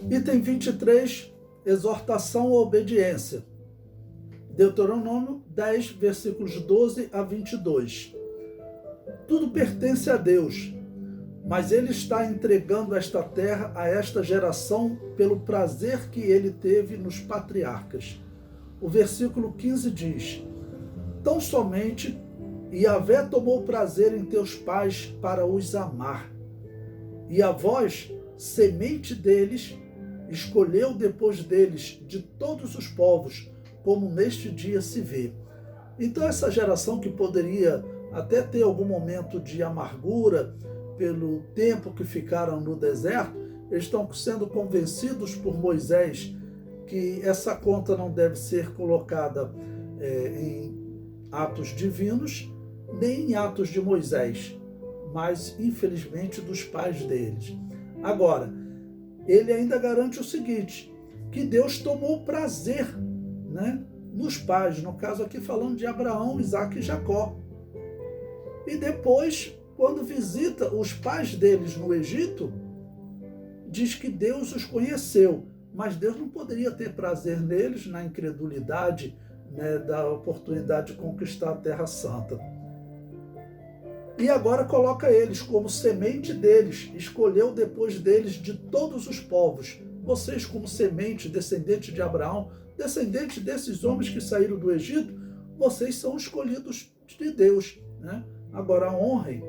Item 23, exortação à obediência. Deuteronômio 10, versículos 12 a 22. Tudo pertence a Deus, mas Ele está entregando esta terra a esta geração pelo prazer que Ele teve nos patriarcas. O versículo 15 diz: tão somente Yahvé tomou prazer em teus pais para os amar, e a vós, semente deles, escolheu depois deles de todos os povos, como neste dia se vê. Então essa geração que poderia até ter algum momento de amargura pelo tempo que ficaram no deserto, eles estão sendo convencidos por Moisés que essa conta não deve ser colocada em atos divinos, nem em atos de Moisés, mas infelizmente dos pais deles. Agora, ele ainda garante o seguinte, que Deus tomou prazer, nos pais, no caso aqui falando de Abraão, Isaque e Jacó. E depois, quando visita os pais deles no Egito, diz que Deus os conheceu, mas Deus não poderia ter prazer neles na incredulidade, da oportunidade de conquistar a Terra Santa. E agora coloca eles como semente deles, escolheu depois deles de todos os povos. Vocês como semente, descendente de Abraão, descendente desses homens que saíram do Egito, vocês são escolhidos de Deus. Agora honrem.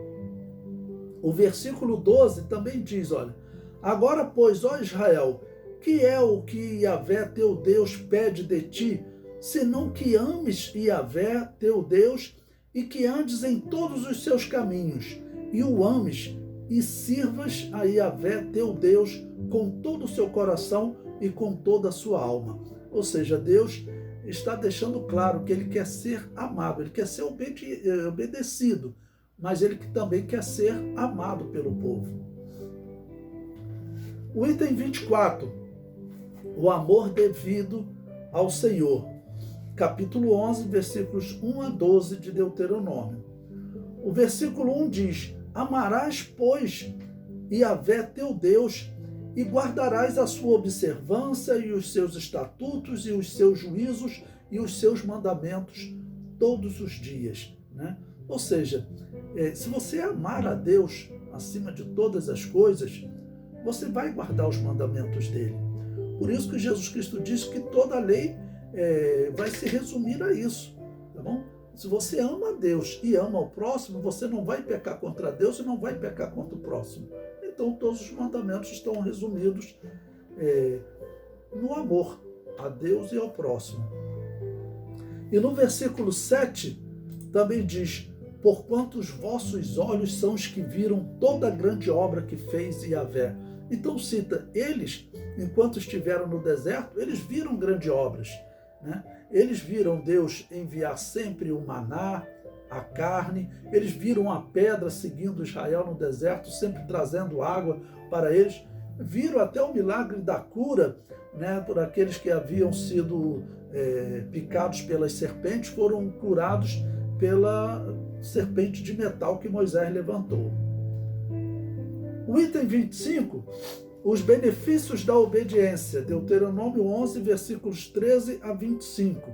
O versículo 12 também diz, olha, agora, pois, ó Israel, que é o que Yahvé teu Deus pede de ti, senão que ames Yahvé teu Deus e que andes em todos os seus caminhos, e o ames, e sirvas a Yahvé teu Deus com todo o seu coração e com toda a sua alma. Ou seja, Deus está deixando claro que Ele quer ser amado, Ele quer ser obedecido, mas Ele também quer ser amado pelo povo. O item 24, o amor devido ao Senhor. Capítulo 11, versículos 1 a 12 de Deuteronômio. O versículo 1 diz, amarás, pois, Yahvé teu Deus, e guardarás a sua observância e os seus estatutos e os seus juízos e os seus mandamentos todos os dias. Ou seja, se você amar a Deus acima de todas as coisas, você vai guardar os mandamentos dele. Por isso que Jesus Cristo disse que toda a lei vai se resumir a isso, tá bom? Se você ama a Deus e ama o próximo, você não vai pecar contra Deus e não vai pecar contra o próximo. Então todos os mandamentos estão resumidos no amor a Deus e ao próximo. E no versículo 7 também diz, porquanto os vossos olhos são os que viram toda a grande obra que fez Yahvé. Então cita, eles, enquanto estiveram no deserto, eles viram grandes obras. Eles viram Deus enviar sempre o maná, a carne, eles viram a pedra seguindo Israel no deserto, sempre trazendo água para eles, viram até o milagre da cura, por aqueles que haviam sido picados pelas serpentes, foram curados pela serpente de metal que Moisés levantou. O item 25, os benefícios da obediência, Deuteronômio 11, versículos 13 a 25.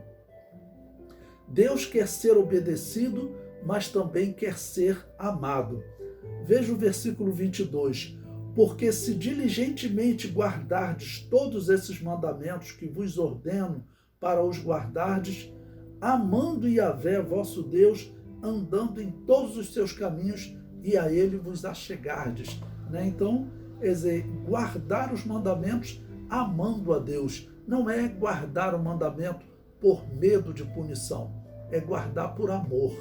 Deus quer ser obedecido, mas também quer ser amado. Veja o versículo 22. Porque se diligentemente guardardes todos esses mandamentos que vos ordeno para os guardardes, amando Yahvé, vosso Deus, andando em todos os seus caminhos, e a ele vos achegardes. Então, guardar os mandamentos amando a Deus. Não é guardar o mandamento por medo de punição, é guardar por amor.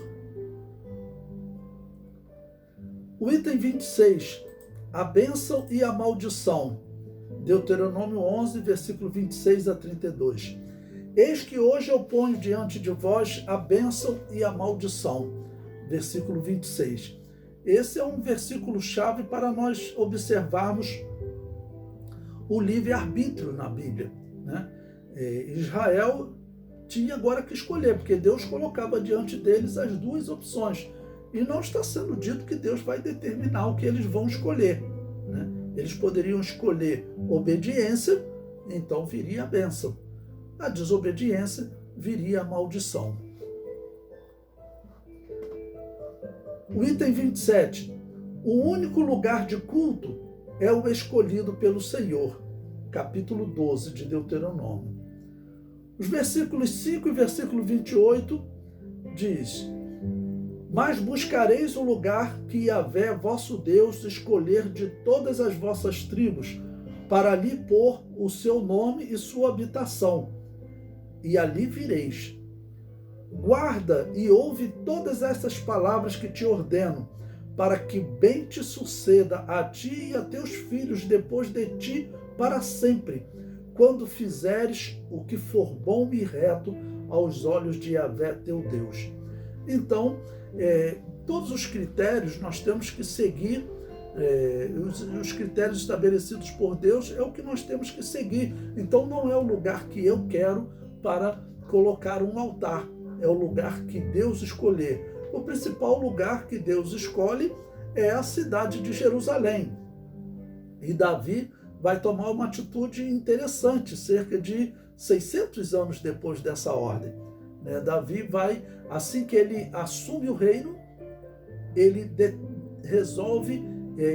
O item 26, a bênção e a maldição. Deuteronômio 11, versículo 26 a 32. Eis que hoje eu ponho diante de vós a bênção e a maldição. Versículo 26. Esse é um versículo-chave para nós observarmos o livre-arbítrio na Bíblia. Israel tinha agora que escolher, porque Deus colocava diante deles as duas opções. E não está sendo dito que Deus vai determinar o que eles vão escolher. Eles poderiam escolher obediência, então viria a bênção. A desobediência viria a maldição. O item 27. O único lugar de culto é o escolhido pelo Senhor. Capítulo 12 de Deuteronômio. Os versículos 5 e versículo 28 diz: Mas buscareis o lugar que Yahvé, vosso Deus, escolher de todas as vossas tribos, para ali pôr o seu nome e sua habitação, e ali vireis. Guarda e ouve todas essas palavras que te ordeno, para que bem te suceda a ti e a teus filhos depois de ti para sempre, quando fizeres o que for bom e reto aos olhos de Yahvé teu Deus. Então, todos os critérios nós temos que seguir, os critérios estabelecidos por Deus é o que nós temos que seguir. Então não é o lugar que eu quero para colocar um altar, é o lugar que Deus escolher. O principal lugar que Deus escolhe é a cidade de Jerusalém. E Davi vai tomar uma atitude interessante, cerca de 600 anos depois dessa ordem. Davi vai, assim que ele assume o reino, ele resolve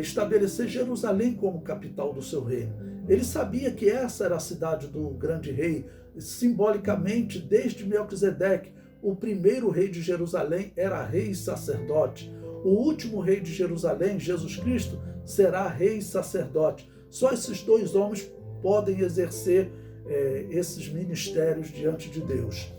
estabelecer Jerusalém como capital do seu reino. Ele sabia que essa era a cidade do grande rei. Simbolicamente, desde Melquisedeque, o primeiro rei de Jerusalém era rei e sacerdote. O último rei de Jerusalém, Jesus Cristo, será rei e sacerdote. Só esses dois homens podem exercer esses ministérios diante de Deus.